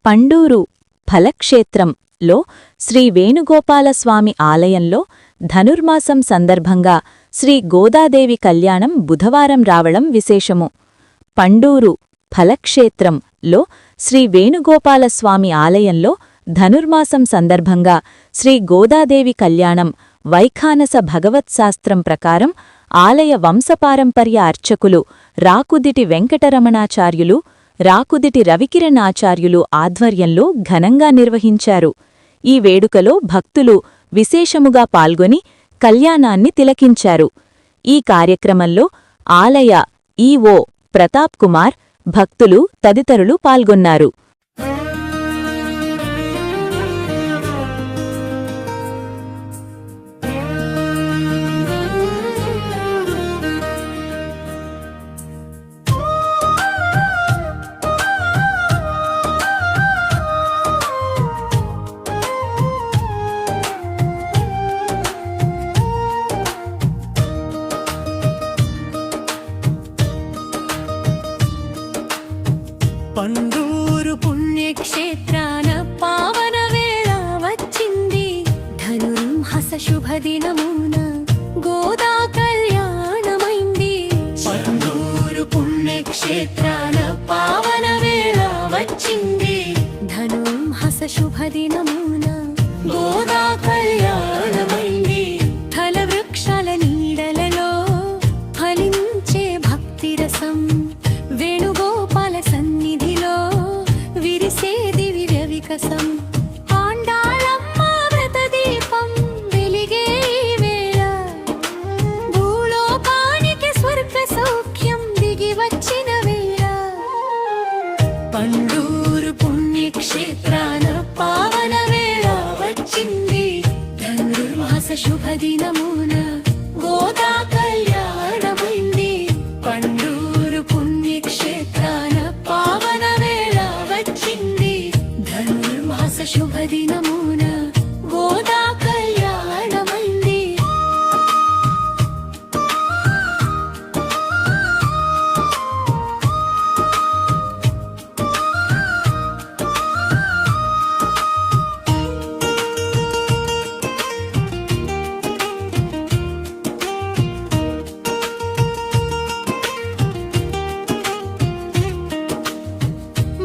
పండూరు ఫలక్షేత్రంలో శ్రీ వేణుగోపాలస్వామి ఆలయంలో ధనుర్మాసం సందర్భంగా శ్రీ గోదాదేవి కళ్యాణం బుధవారం రావడం విశేషము. పండూరు ఫలక్షేత్రంలో శ్రీ వేణుగోపాలస్వామి ఆలయంలో ధనుర్మాసం సందర్భంగా శ్రీ గోదాదేవి కళ్యాణం వైఖానస భగవత్శాస్త్రం ప్రకారం ఆలయ వంశపారంపర్య అర్చకులు రాకుదిటి వెంకటరమణాచార్యులు, రాకుదిటి రవికిరణ్ ఆచార్యులు ఆధ్వర్యంలో ఘనంగా నిర్వహించారు. ఈ వేడుకలో భక్తులు విశేషముగా పాల్గొని కళ్యాణాన్ని తిలకించారు. ఈ కార్యక్రమంలో ఆలయ ఈవో ప్రతాప్ కుమార్, భక్తులు తదితరులు పాల్గొన్నారు. పండూరు పుణ్యక్షేత్రాన పావన వేళ వచ్చింది. ధనుర్మాస శుభదినమున గోదా కళ్యాణమైంది. పండూరు పుణ్యక్షేత్రాన పావన వేళ వచ్చింది. ధనుర్మాస శుభదినమున గోదా కళ్యాణమైంది. ఫల వృక్షాల నీడలలో ఫలించే భక్తి రసం వేణుగోపాల సన్నిధిలో విరిసే దివ్య వికసం. ఆండాళమ్మ వ్రతదీపం వెలిగే వేళ భూలోకానికి స్వర్గ సౌఖ్యం దిగి వచ్చిన వేళ. పండూరు పుణ్యక్షేత్రాన పావన వేళ వచ్చింది. ధనుర్మాస శుభదినమున గోదా కళ్యాణమైంది. పండూరు పుణ్యక్షేత్రాన పావన వేళ వచ్చింది. ధనుర్మాస శుభదినమున గోదా కళ్యాణమైంది.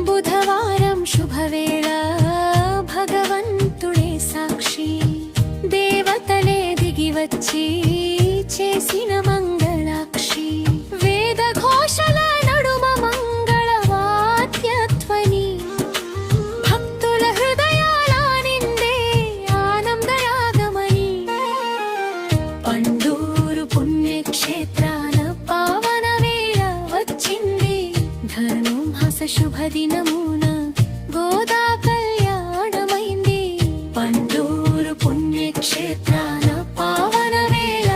బుధవారం శుభవేళ భగవంతుడే సాక్షి. దేవతలే దిగి వచ్చి చేసిన మంగళాక్షి. వేద ఘోషల నడుమ మంగళ వాద్యధ్వని భక్తుల హృదయాల నిండే ఆనందరాగమని. పండూరు పుణ్యక్షేత్రాన పావన వేళ వచ్చింది. ధనుర్మాస శుభదినమున గోదా కళ్యాణమైంది. పండూరు పుణ్యక్షేత్రాన పావన వేళ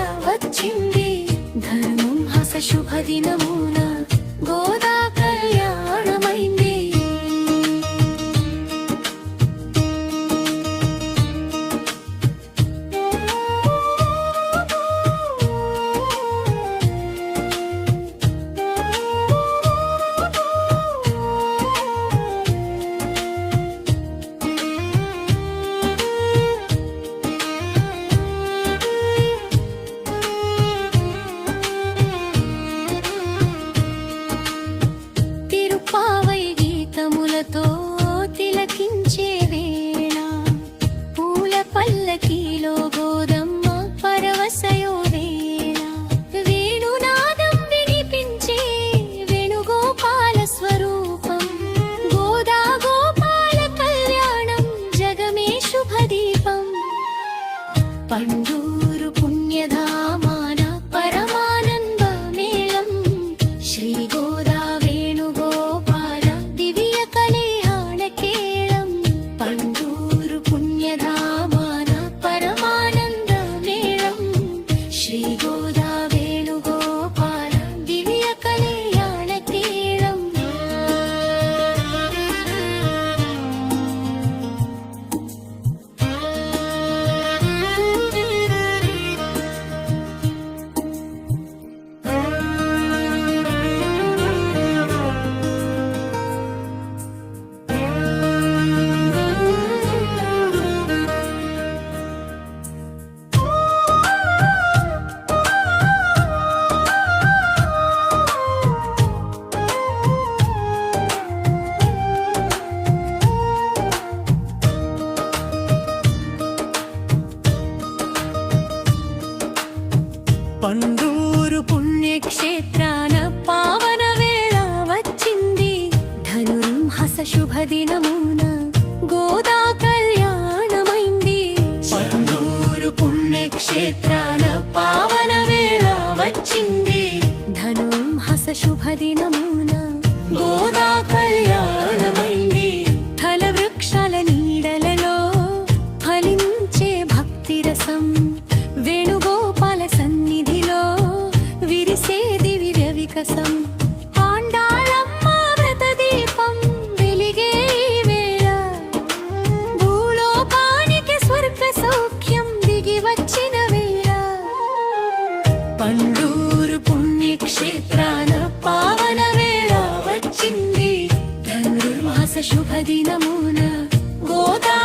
శుభదినమున గోదా కళ్యాణమైంది. పండూరు పుణ్యక్షేత్రాల పావన వేళ వచ్చింది. ధనుర్మాస శుభదినమున గోదా కళ్యాణమైంది. ఫల వృక్షాల నీడలలో ఫలించే భక్తి రసం. వేణుగోపాల సన్నిధిలో విరిసే దివ్య వికసం. ఆండాళమ్మ వ్రత దీపం వెలిగే ఈ వేళ. భూలోకానికి స్వర్గ సౌఖ్యం దిగి వచ్చిన వేళ. పండూరు పుణ్యక్షేత్రాల పావన వేళ వచ్చింది. ధనుర్మాస శుభదినమున గోదా